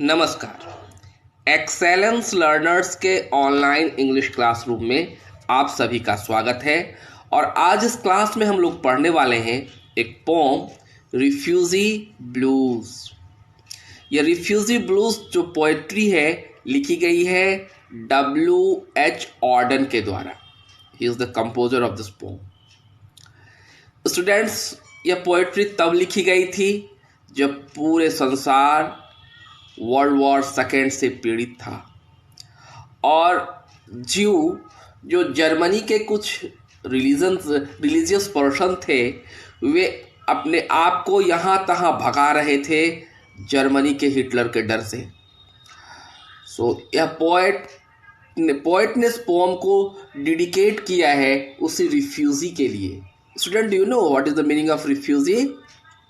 नमस्कार। Excellence learners के online English classroom में आप सभी का स्वागत है। और आज इस क्लास में हम लोग पढ़ने वाले हैं एक पोम रिफ्यूजी ब्लूज। यह रिफ्यूजी ब्लूज जो पोएट्री है लिखी गई है W.H. ऑर्डन के द्वारा। He is the composer of this pome. Students, यह पोएट्री तब लिखी गई थी जब पूरे संसार वर्ल्ड वॉर सेकेंड से पीड़ित था और जीव जो जर्मनी के कुछ रिलीजियस पर्सन थे वे अपने आप को यहाँ तहाँ भगा रहे थे जर्मनी के हिटलर के डर से। यह पोएट ने इस पोम को डेडिकेट किया है उसी रिफ्यूजी के लिए। Student, do you know what is the meaning of refugee?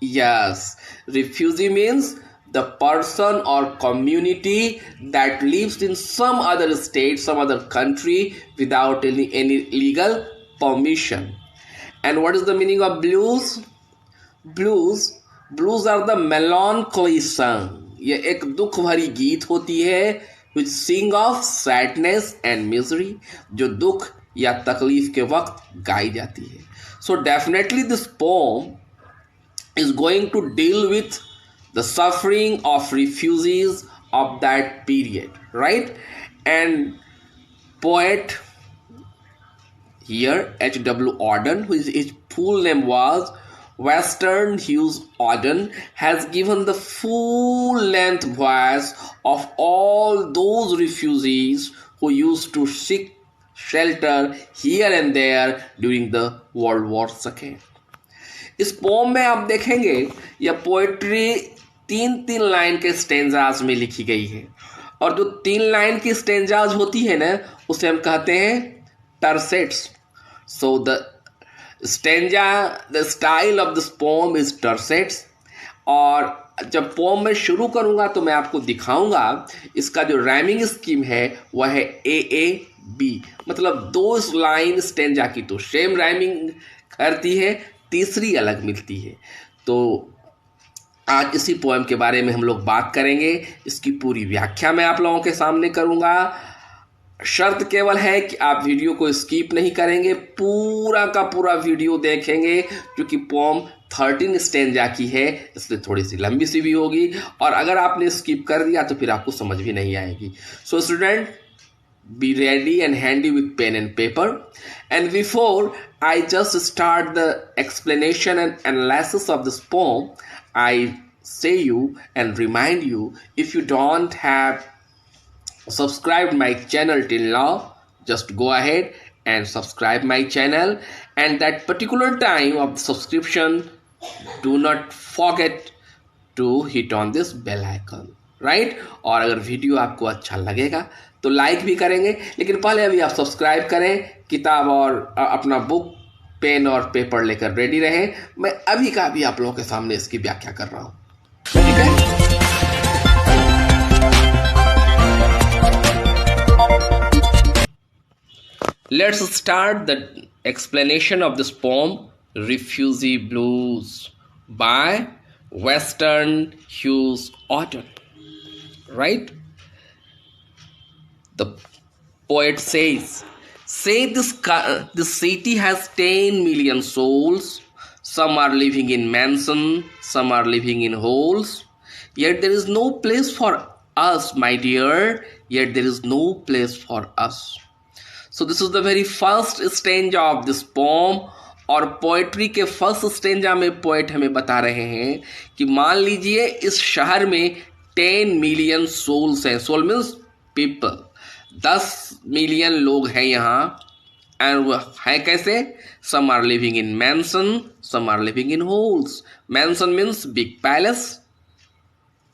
Yes, refugee means the person or community that lives in some other state, some other country without any legal permission. And what is the meaning of blues? Blues are the melancholy song. ये एक दुख भरी गीत होती है which sing of sadness and misery, जो दुख या तकलीफ के वक्त गाई जाती है। So definitely this poem is going to deal with the suffering of refugees of that period, right? And poet here, H.W. Auden, his full name was Western Hughes Auden, has given the full-length voice of all those refugees who used to seek shelter here and there during the World War II. इस pome में आप देखेंगे यह poetry तीन line के stanzas में लिखी गई है और जो 3 लाइन की स्टेंजाज होती है ना उसे हम कहते हैं tercets. So the style of this poem is tercets. और जब पोम में शुरू करूंगा तो मैं आपको दिखाऊंगा इसका जो राइमिंग स्कीम है वह है AAB, मतलब 2 लाइन स्टेंजा की तो सेम राइमिंग करती है, तीसरी अलग मिलती है। तो आज इसी पोएम के बारे में हम लोग बात करेंगे। इसकी पूरी व्याख्या मैं आप लोगों के सामने करूंगा। शर्त केवल है कि आप वीडियो को स्किप नहीं करेंगे, पूरा का पूरा वीडियो देखेंगे, क्योंकि पोएम 13 स्टेंजा की है इसलिए थोड़ी सी लंबी सी भी होगी और अगर आपने स्किप कर दिया तो फिर आपको समझ भी नहीं आएगी। So student, be ready and handy with pen and paper. And before I just start the explanation and analysis of this poem, I say you and remind you, if you don't have subscribed my channel till now, just go ahead and subscribe my channel, and that particular time of the subscription, do not forget to hit on this bell icon, right? और अगर video आपको अच्छा लगेगा तो like भी करेंगे, लेकिन पहले अभी आप सब्सक्राइब करें, किताब और अपना बुक पेन और पेपर लेकर रेडी रहें। मैं अभी का अभी आप लोगों के सामने इसकी व्याख्या कर रहा हूं, ठीक है? Let's start the explanation of this pome refugee blues bye western huge Orton, right? The poet says, this city has 10 million souls. Some are living in mansions, some are living in holes. Yet there is no place for us, my dear. Yet there is no place for us. So this is the very first stanza of this poem. और poetry के first stanza में poet हमें बता रहे हैं कि मान लीजिए इस शहर में 10 मिलियन सोल्स हैं। Soul means people. 10 मिलियन लोग हैं यहाँ। एंड वो है कैसे? Some are living in mansion, some are living in holes. Mansion means big palace,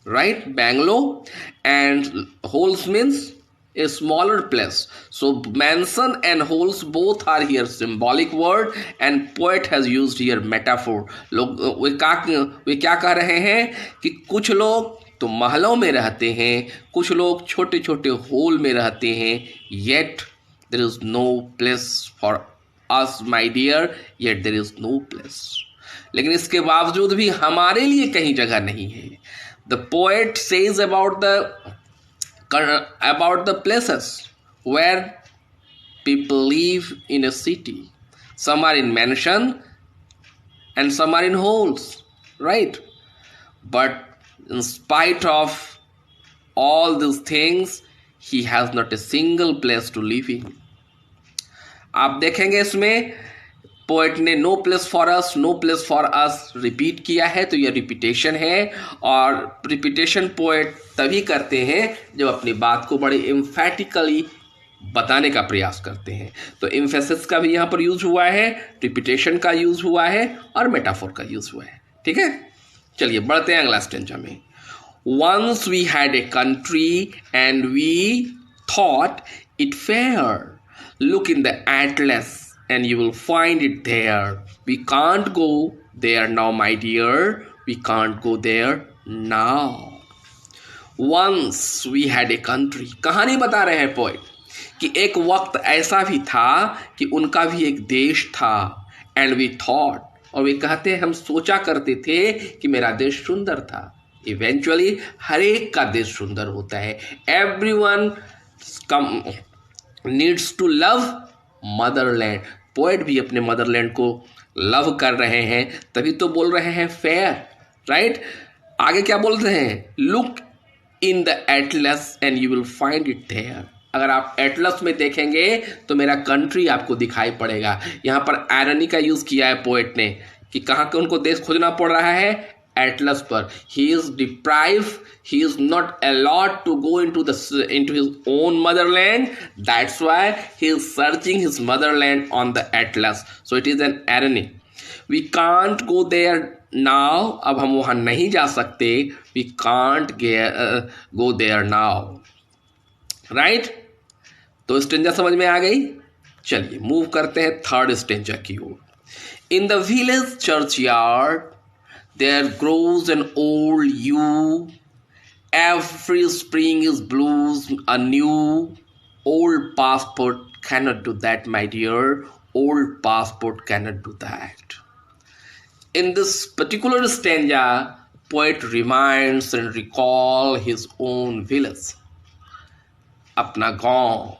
right, Bangalore, and holes means a smaller place. So mansion and holes both are here symbolic word, and poet has used here metaphor. लोग वे क्या कह रहे हैं कि कुछ लोग तो महलों में रहते हैं, कुछ लोग छोटे छोटे होल में रहते हैं। Yet there is no place for us, my dear. Yet there is no place. लेकिन इसके बावजूद भी हमारे लिए कहीं जगह नहीं है। The poet says about the places where people live in a city. Some are in mansion and some are in holes, right? But in spite of all these things, he has not a single place to live in. आप देखेंगे इसमें poet ने no place for us, no place for us repeat किया है, तो यह repetition है। और रिपीटेशन पोएट तभी करते हैं जब अपनी बात को बड़े एम्फैटिकली बताने का प्रयास करते हैं। तो एम्फेसिस का भी यहाँ पर यूज हुआ है, रिपीटेशन का यूज हुआ है और मेटाफोर का यूज हुआ है। ठीक है, चलिए बढ़ते हैं अगला स्टेंजा में। Once we had a country and we thought it fair. Look in the atlas and you will find it there. We can't go there now, my dear. We can't go there now. Once we had a country. कहानी बता रहे हैं poet कि एक वक्त ऐसा भी था कि उनका भी एक देश था। And we thought, और वे कहते हैं हम सोचा करते थे कि मेरा देश सुंदर था। इवेंचुअली हर एक का देश सुंदर होता है। Everyone needs to love motherland. Poet भी अपने मदरलैंड को लव कर रहे हैं, तभी तो बोल रहे हैं फेयर, राइट। आगे क्या बोल रहे हैं? Look in the atlas and you will find it there. अगर आप एटलस में देखेंगे तो मेरा कंट्री आपको दिखाई पड़ेगा। यहाँ पर आयरनी का यूज किया है पोएट ने कि कहाँ के उनको देश खोजना पड़ रहा है, एटलस पर। He is deprive, he is not allowed to go into his own motherland, that's why he is searching his motherland on the atlas. So it is an irony. We can't go there now, अब हम वहां नहीं जा सकते। We can't go there now, right. तो stanza समझ में आ गई। चलिए मूव करते हैं थर्ड स्टेंजा की ओर। In the village churchyard there grows an old yew. Every spring is blues anew. Old passport cannot do that, my dear. Old passport cannot do that. In this particular stanza, poet reminds and recall his own village. अपना गांव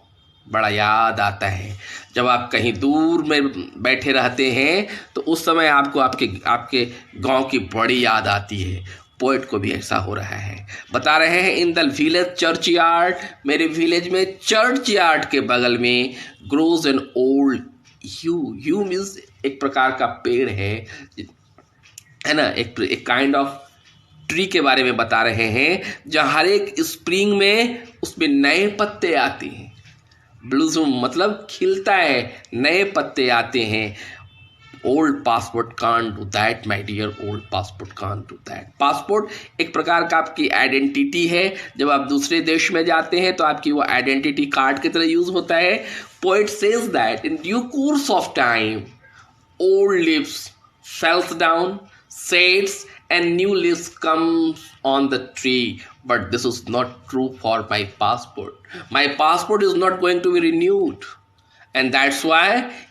बड़ा याद आता है। जब आप कहीं दूर में बैठे रहते हैं तो उस समय आपको आपके गांव की बड़ी याद आती है। पोएट को भी ऐसा हो रहा है। बता रहे हैं इन द विलेज चर्च यार्ड, मेरे विलेज में चर्च यार्ड के बगल में grows an old you. You means एक प्रकार का पेड़ है ना, एक काइंड ऑफ ट्री के बारे में बता रहे हैं जहाँ हर एक स्प्रिंग में उसमें नए पत्ते आते हैं। ब्लूजूम मतलब खिलता है, नए पत्ते आते हैं। Old passport can't do that my dear, old passport can't do that. Passport एक प्रकार का आपकी आइडेंटिटी है। जब आप दूसरे देश में जाते हैं तो आपकी वो आइडेंटिटी कार्ड की तरह यूज होता है। Poet says that in due course of time old leaves fails down, shades and new leaves comes on the tree, but this is not true for my passport. My passport is not going to be renewed, and that's why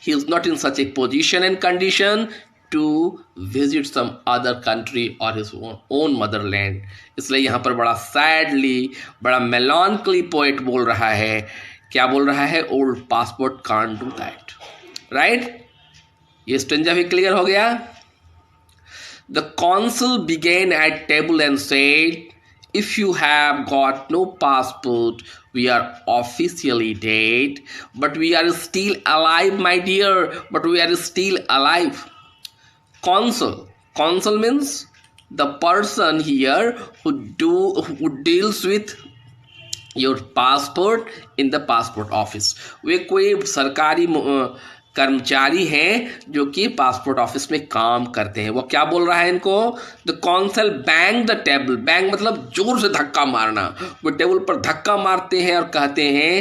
he is not in such a position and condition to visit some other country or his own motherland. इसलिए यहाँ पर बड़ा sadly, बड़ा melancholy poet बोल रहा है। क्या बोल रहा है? Old passport can't do that, right? ये स्टेंजा भी क्लियर हो गया। The consul began at table and said, if you have got no passport, we are officially dead, but we are still alive, my dear, but we are still alive. Consul means the person here who deals with your passport in the passport office. वे कोई सरकारी कर्मचारी हैं जो कि passport office में काम करते हैं। वो क्या बोल रहा है इनको? The consul bang the table. Bang मतलब जोर से धक्का मारना। वो टेबल पर धक्का मारते हैं और कहते हैं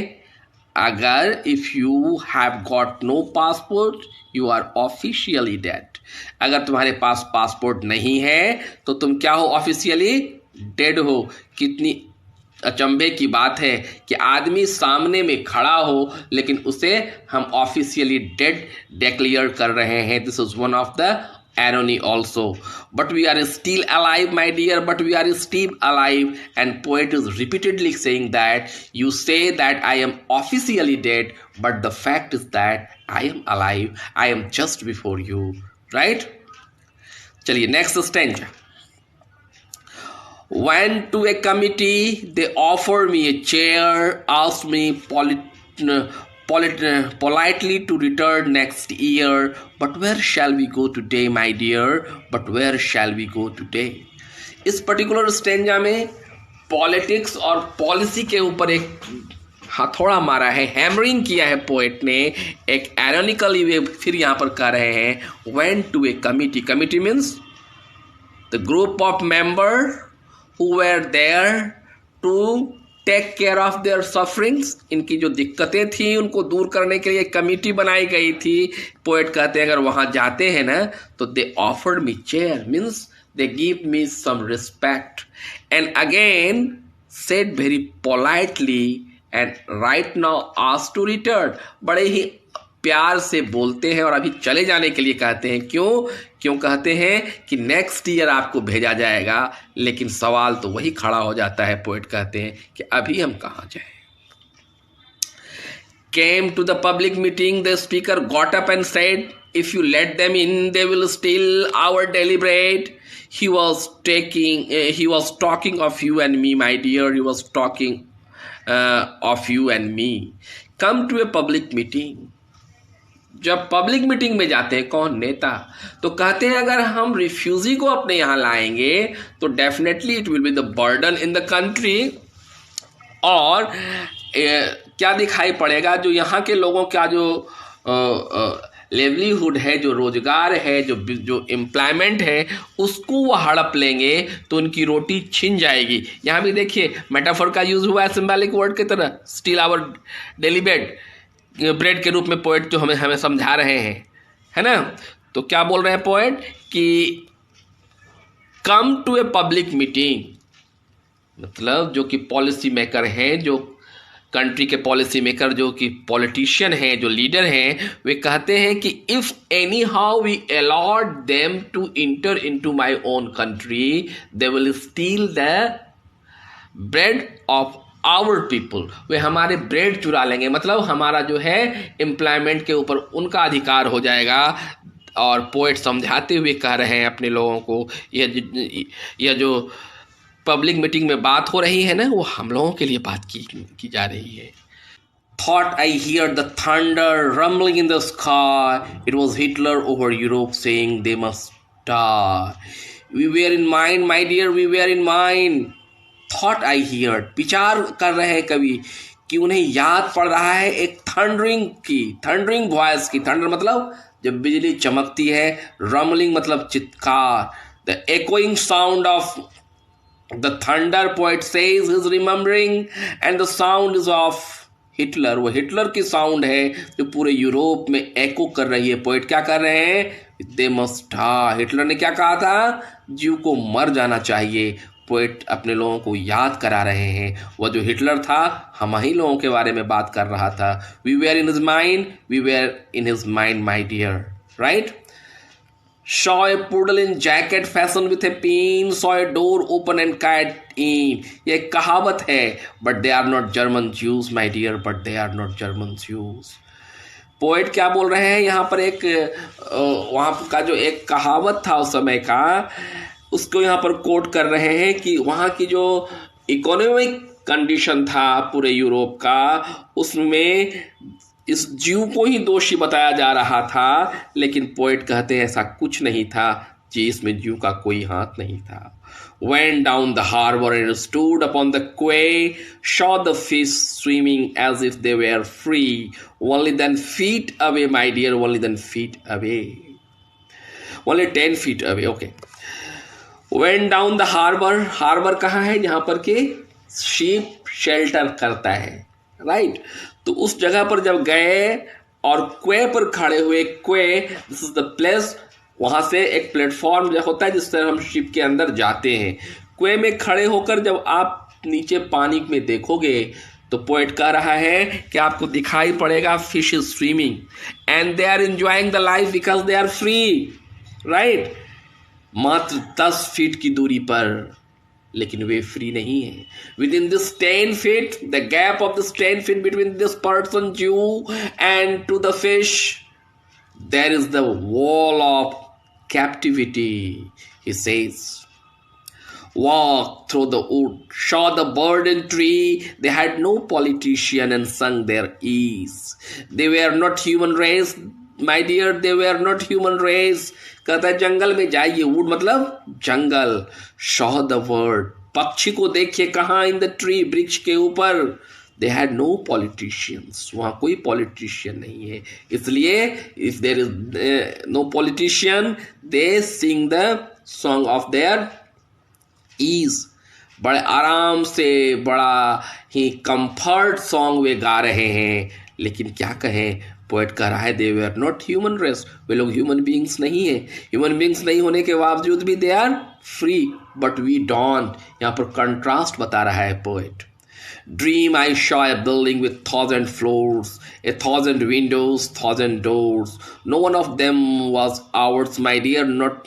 अगर if you have got no passport you are officially dead. अगर तुम्हारे पास पासपोर्ट नहीं है तो तुम क्या हो? ऑफिशियली डेड हो। कितनी अचंभे की बात है कि आदमी सामने में खड़ा हो लेकिन उसे हम ऑफिशियली डेड डिक्लेयर कर रहे हैं। This is one of the irony also. But we are still alive, my dear, but we are still alive. And poet is repeatedly saying that you say that I am officially dead, but the fact is that I am alive. I am just before you, right? चलिए next stanza. Went to a committee, they offered me a chair, asked me politely to return next year. But where shall we go today, my dear? But where shall we go today? इस particular stanza में politics और policy के ऊपर एक हथौड़ा मारा है, hammering किया है पोएट ने. एक आयरनिकली वे फिर यहाँ पर कह रहे हैं went to a committee. Committee means the group of member who were there to take care of their sufferings. इनकी जो दिक्कतें थी उनको दूर करने के लिए कमिटी बनाई गई थी. पोएट कहते हैं अगर वहाँ जाते हैं ना तो they offered me chair means they give me some respect and again said very politely and right now asked to return. बड़े ही प्यार से बोलते हैं और अभी चले जाने के लिए कहते हैं. क्यों कहते हैं कि नेक्स्ट ईयर आपको भेजा जाएगा. लेकिन सवाल तो वही खड़ा हो जाता है. पोएट कहते हैं कि अभी हम कहाँ जाएं. Came to the public meeting, the speaker got up and said, if you let them in, they will steal our deliberate. He was talking of you and me, my dear. He was talking of you and me. Come to a public meeting. जब public meeting में जाते हैं कौन, नेता, तो कहते हैं अगर हम रिफ्यूजी को अपने यहाँ लाएंगे तो definitely it will be the burden in the country. और क्या दिखाई पड़ेगा, जो यहाँ के लोगों का जो लेवलीहुड है, जो रोजगार है, जो एम्प्लॉयमेंट है, उसको वो हड़प लेंगे तो उनकी रोटी छिन जाएगी. यहाँ भी देखिए मेटाफोर का यूज हुआ है सिंबॉलिक वर्ड की तरह. स्टील आवर डेली ब्रेड के रूप में पोएट जो हमें समझा रहे हैं, है ना. तो क्या बोल रहे हैं पोएट कि come to a public meeting, मतलब जो कि पॉलिसी मेकर हैं, जो कंट्री के पॉलिसी मेकर, जो कि पॉलिटिशियन हैं, जो लीडर हैं, वे कहते हैं कि if anyhow we allot them to enter into my own country they will steal the bread of our people. वे हमारे ब्रेड चुरा लेंगे, मतलब हमारा जो है एम्प्लॉयमेंट के ऊपर उनका अधिकार हो जाएगा. और पोएट समझाते हुए कह रहे हैं अपने लोगों को, यह जो पब्लिक मीटिंग में बात हो रही है ना, वो हम लोगों के लिए बात की जा रही है. Thought I hear the thunder rumbling in the sky. It was Hitler over Europe saying they must die. We were in mind, my dear, we were in mind. Thought I heard, विचार कर रहे हैं कवि कि उन्हें याद पड़ रहा है एक थंडरिंग वॉइस की. थंडर मतलब जब बिजली चमकती है, रमलिंग मतलब चित्कार. The echoing sound of the thunder, poet says is remembering, and the sound is of Hitler. वो हिटलर की साउंड है जो पूरे यूरोप में एको कर रही है. पोएट क्या कर रहे हैं, दे मस्ट डाई. हिटलर ने क्या कहा था, जीव को मर जाना चाहिए. पोएट अपने लोगों को याद करा रहे हैं वह जो हिटलर था हम ही लोगों के बारे में बात कर रहा था. We were in his mind my dear, right. Saw a poodle in jacket fashioned with a pin, saw a door open and cat in. ये कहावत है, but they are not German Jews, my dear, but they are not German Jews. Poet क्या बोल रहे हैं यहाँ पर, एक वहाँ का जो एक कहावत था उस समय का, उसको यहाँ पर कोट कर रहे हैं कि वहाँ की जो इकोनॉमिक कंडीशन था पूरे यूरोप का, उसमें इस जीव को ही दोषी बताया जा रहा था. लेकिन पोएट कहते हैं ऐसा कुछ नहीं था जी, इसमें जीव का कोई हाथ नहीं था. Went down the harbor and stood upon the quay, saw the fish swimming as if they were free. Only 10 feet away, my dear, only 10 feet away. Only 10 feet away, okay. Went down the harbor. Harbour कहाँ है, जहाँ पर के ship shelter करता है, right. तो उस जगह पर जब गए और क्वे पर खड़े हुए, क्वे दिस इज द प्लेस, वहाँ से एक प्लेटफॉर्म जो होता है जिससे हम शिप के अंदर जाते हैं. क्वे में खड़े होकर जब आप नीचे पानी में देखोगे तो पोएट कह रहा है कि आपको दिखाई पड़ेगा fish is swimming and they are enjoying the life because they are free. Right, मात्र 10 फीट की दूरी पर, लेकिन वे फ्री नहीं है. Within this 10 feet, the gap of this 10 feet between this person Jew and to the fish, there is the wall of captivity. He says, walk through the wood, saw the burden tree. They had no politician and sung their ease. They were not human race, my dear, they were not human race. कहता है जंगल में जाइए, would मतलब जंगल, saw the bird, पक्षी को देखिए कहाँ, in the tree, वृक्ष के ऊपर. दे हैड नो पॉलिटिशियंस, वहाँ कोई पॉलिटिशियन नहीं है, इसलिए if there is no politician they sing the song of their ease. बड़े आराम से, बड़ा ही कंफर्ट सॉन्ग वे गा रहे हैं. लेकिन क्या कहें, पोएट कह रहा है दे वर नॉट ह्यूमन रेस, वे लोग ह्यूमन बींग्स नहीं है. ह्यूमन बींग्स नहीं होने के बावजूद भी they are free, but we don't. यहाँ पर कंट्रास्ट बता रहा है poet. Dream I saw a building with 1,000 floors, 1,000 windows, 1,000 doors. No one of them was ours, my dear, not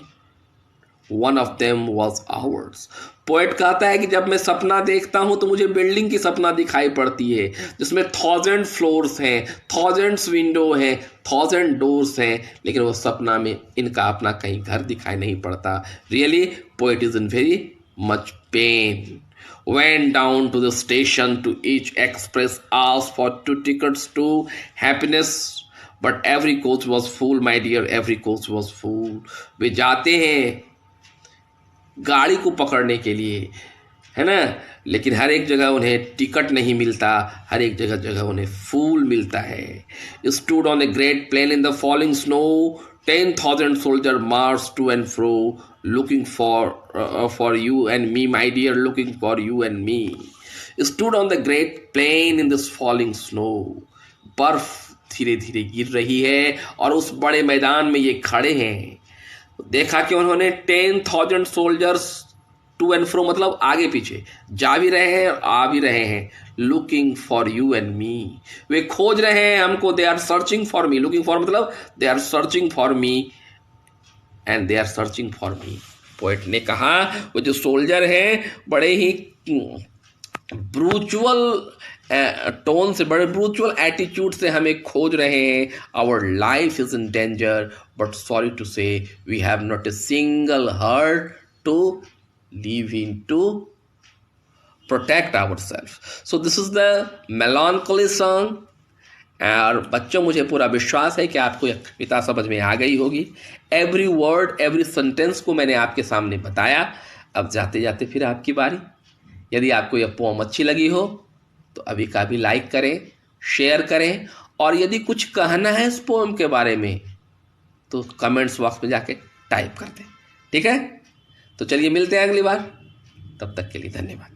one of them was ours. Poet कहता है कि जब मैं सपना देखता हूं तो मुझे बिल्डिंग की सपना दिखाई पड़ती है जिसमें 1,000 फ्लोर्स हैं, 1,000 विंडो हैं, 1,000 डोर्स हैं, लेकिन वो सपना में इनका अपना कहीं घर दिखाई नहीं पड़ता. Really poet is in very much pain. Went down to the station to each express, asked for 2 tickets to happiness, but every coach was full, my dear, every coach was full. वे जाते हैं गाड़ी को पकड़ने के लिए, है ना, लेकिन हर एक जगह उन्हें टिकट नहीं मिलता, हर एक जगह उन्हें फूल मिलता है. Stood on a great plain in the falling snow, 10,000 soldiers marched to and fro, looking for you and me, my dear, looking for you and me. Stood on the great plain in this falling snow. बर्फ धीरे धीरे गिर रही है और उस बड़े मैदान में ये खड़े हैं. देखा कि उन्होंने 10,000 सोल्जर्स टू एंड फ्रो मतलब आगे पीछे जा भी रहे हैं और आ भी रहे हैं. Looking for you and me, वे खोज रहे हैं हमको. They are searching for me, looking for मतलब they are searching for me and they are searching for me. Poet ने कहा वो जो सोल्जर हैं बड़े ही ब्रूचुअल टोन से, बड़े ब्रूचुअल एटीट्यूड से हमें खोज रहे हैं. Our life is in danger, but sorry to say we have not a single heart to live in to protect ourselves. So this is the melancholy song. और बच्चों मुझे पूरा विश्वास है कि आपको यह कविता समझ में आ गई होगी. एवरी वर्ड, एवरी सेंटेंस को मैंने आपके सामने बताया. अब जाते जाते फिर आपकी बारी. यदि आपको यह पोम अच्छी लगी हो तो अभी का भी लाइक करें, शेयर करें, और यदि कुछ कहना है इस पोम के बारे में तो कमेंट्स बॉक्स में जाके टाइप कर दें. ठीक है, तो चलिए मिलते हैं अगली बार. तब तक के लिए धन्यवाद.